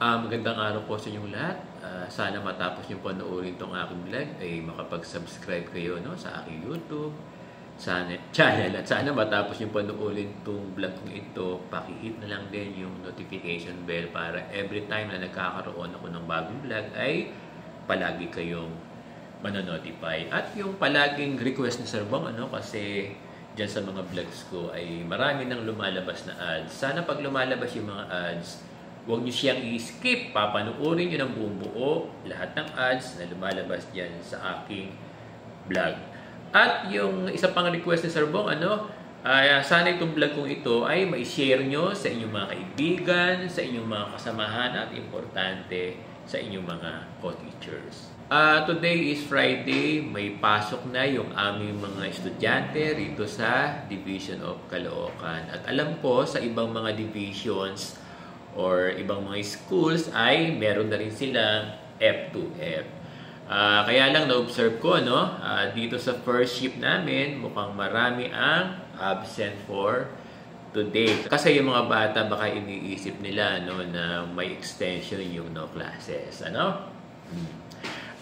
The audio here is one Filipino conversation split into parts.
Magandang araw po sa inyong lahat. Sana matapos niyo panoorin itong aking vlog ay makapag-subscribe kayo sa aking YouTube channel. At sana matapos niyo panoorin itong vlog kong ito, paki-hit na lang din yung notification bell para every time na nagkakaroon ako ng bagong vlog ay palagi kayong manonotify. At yung palaging request ni Sir Bong, kasi dyan sa mga vlogs ko ay marami nang lumalabas na ads. Sana pag lumalabas yung mga ads, huwag nyo siyang i-skip. Papanoorin nyo ng buong buo lahat ng ads na lumalabas dyan sa aking vlog. At yung isa pang request ni Sir Bong, sana itong vlog kong ito ay ma-share nyo sa inyong mga kaibigan, sa inyong mga kasamahan at importante sa inyong mga co-teachers. Today is Friday, may pasok na yung aming mga estudyante rito sa Division of Caloocan. At alam ko sa ibang mga divisions or ibang mga schools ay meron na rin silang F2F. Kaya lang na-observe ko, dito sa first shift namin, mukhang marami ang absent for today. Kasi yung mga bata baka iniisip nila na may extension yung no classes.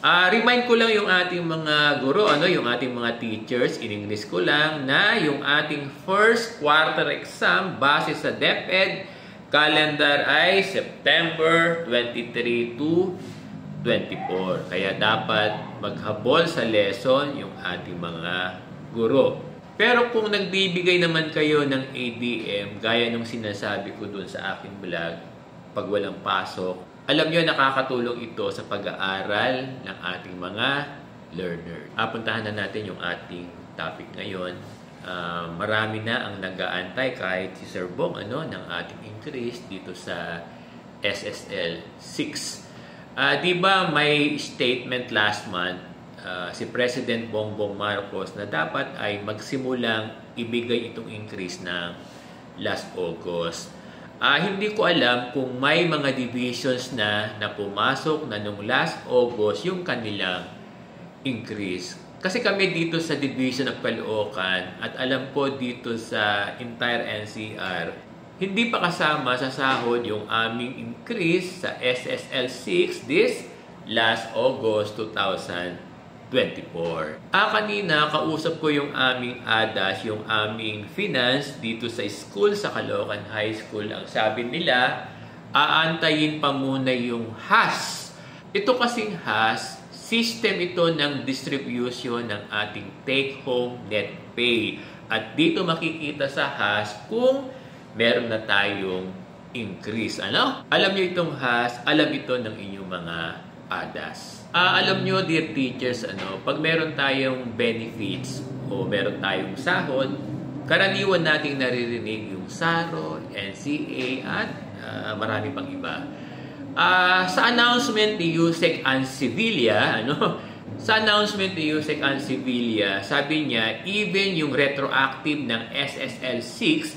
Remind ko lang yung ating mga guro, yung ating mga teachers, in English ko lang, na yung ating first quarter exam base sa DepEd calendar ay September 23 to 24. Kaya dapat maghabol sa lesson yung ating mga guro. Pero kung nagbibigay naman kayo ng ADM, gaya nung sinasabi ko dun sa aking vlog, pag walang pasok, alam nyo, nakakatulong ito sa pag-aaral ng ating mga learner. Puntahan na natin yung ating topic ngayon. Marami na ang nag-aantay kahit si Sir Bong ng ating increase dito sa SSL 6. Diba may statement last month si President Bongbong Marcos na dapat ay magsimulang ibigay itong increase ng last August. Hindi ko alam kung may mga divisions na pumasok na nung last August yung kanilang increase. Kasi kami dito sa Division of Caloocan at alam ko dito sa entire NCR, hindi pa kasama sa sahod yung aming increase sa SSL 6 this last August 2024. Kanina, kausap ko yung aming ADAS, yung aming finance dito sa school, sa Caloocan High School. Ang sabi nila, aantayin pa muna yung HAS. Ito kasing HAS, system ito ng distribution ng ating take-home net pay. At dito makikita sa HAS kung meron na tayong increase. Alam nyo itong HAS, alam ito ng inyong mga ADAS. Alam nyo, dear teachers, pag meron tayong benefits o meron tayong sahod, karaniwan nating naririnig yung SARO, NCA, at marami pang iba. Sa announcement ni Yusek Ancevilla, sabi niya, even yung retroactive ng SSL 6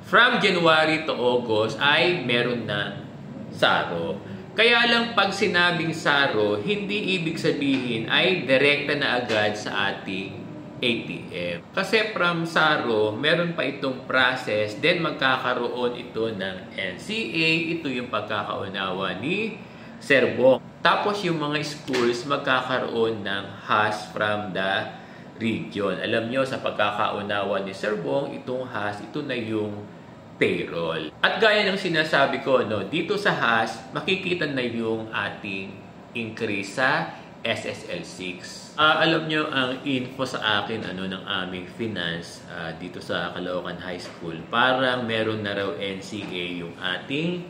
from January to August ay meron na SARO. Kaya lang pag sinabing SARO, hindi ibig sabihin ay direkta na agad sa ating ATM. Kasi from SARO, meron pa itong process, then magkakaroon ito ng NCA, ito yung pagkakaunawa ni Sir Bong. Tapos yung mga schools magkakaroon ng HAS from the region. Alam nyo, sa pagkakaunawa ni Sir Bong, itong HAS, ito na yung payroll. At gaya ng sinasabi ko, dito sa HAS, makikita na yung ating increase sa SSL 6. Alam nyo, ang info sa akin ng aming finance dito sa Caloocan High School, parang meron na raw NCA yung ating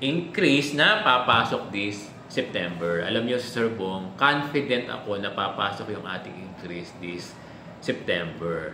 increase na papasok this September. Alam nyo, Sir Bong, confident ako na papasok yung ating increase this September.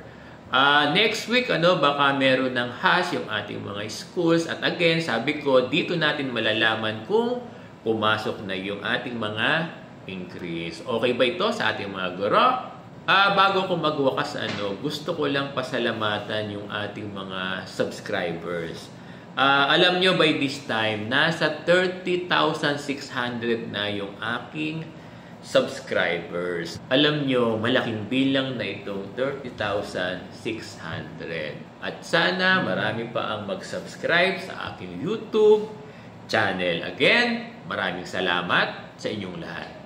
Next week, baka meron ng HAS yung ating mga schools. At again, sabi ko, dito natin malalaman kung pumasok na yung ating mga increase. Okay ba ito sa ating mga guro? Bago ko magwakas, gusto ko lang pasalamatan yung ating mga subscribers. Alam nyo, by this time, nasa 30,600 na yung aking subscribers. Alam nyo, malaking bilang na itong 30,600. At sana marami pa ang mag-subscribe sa aking YouTube channel. Again, maraming salamat sa inyong lahat.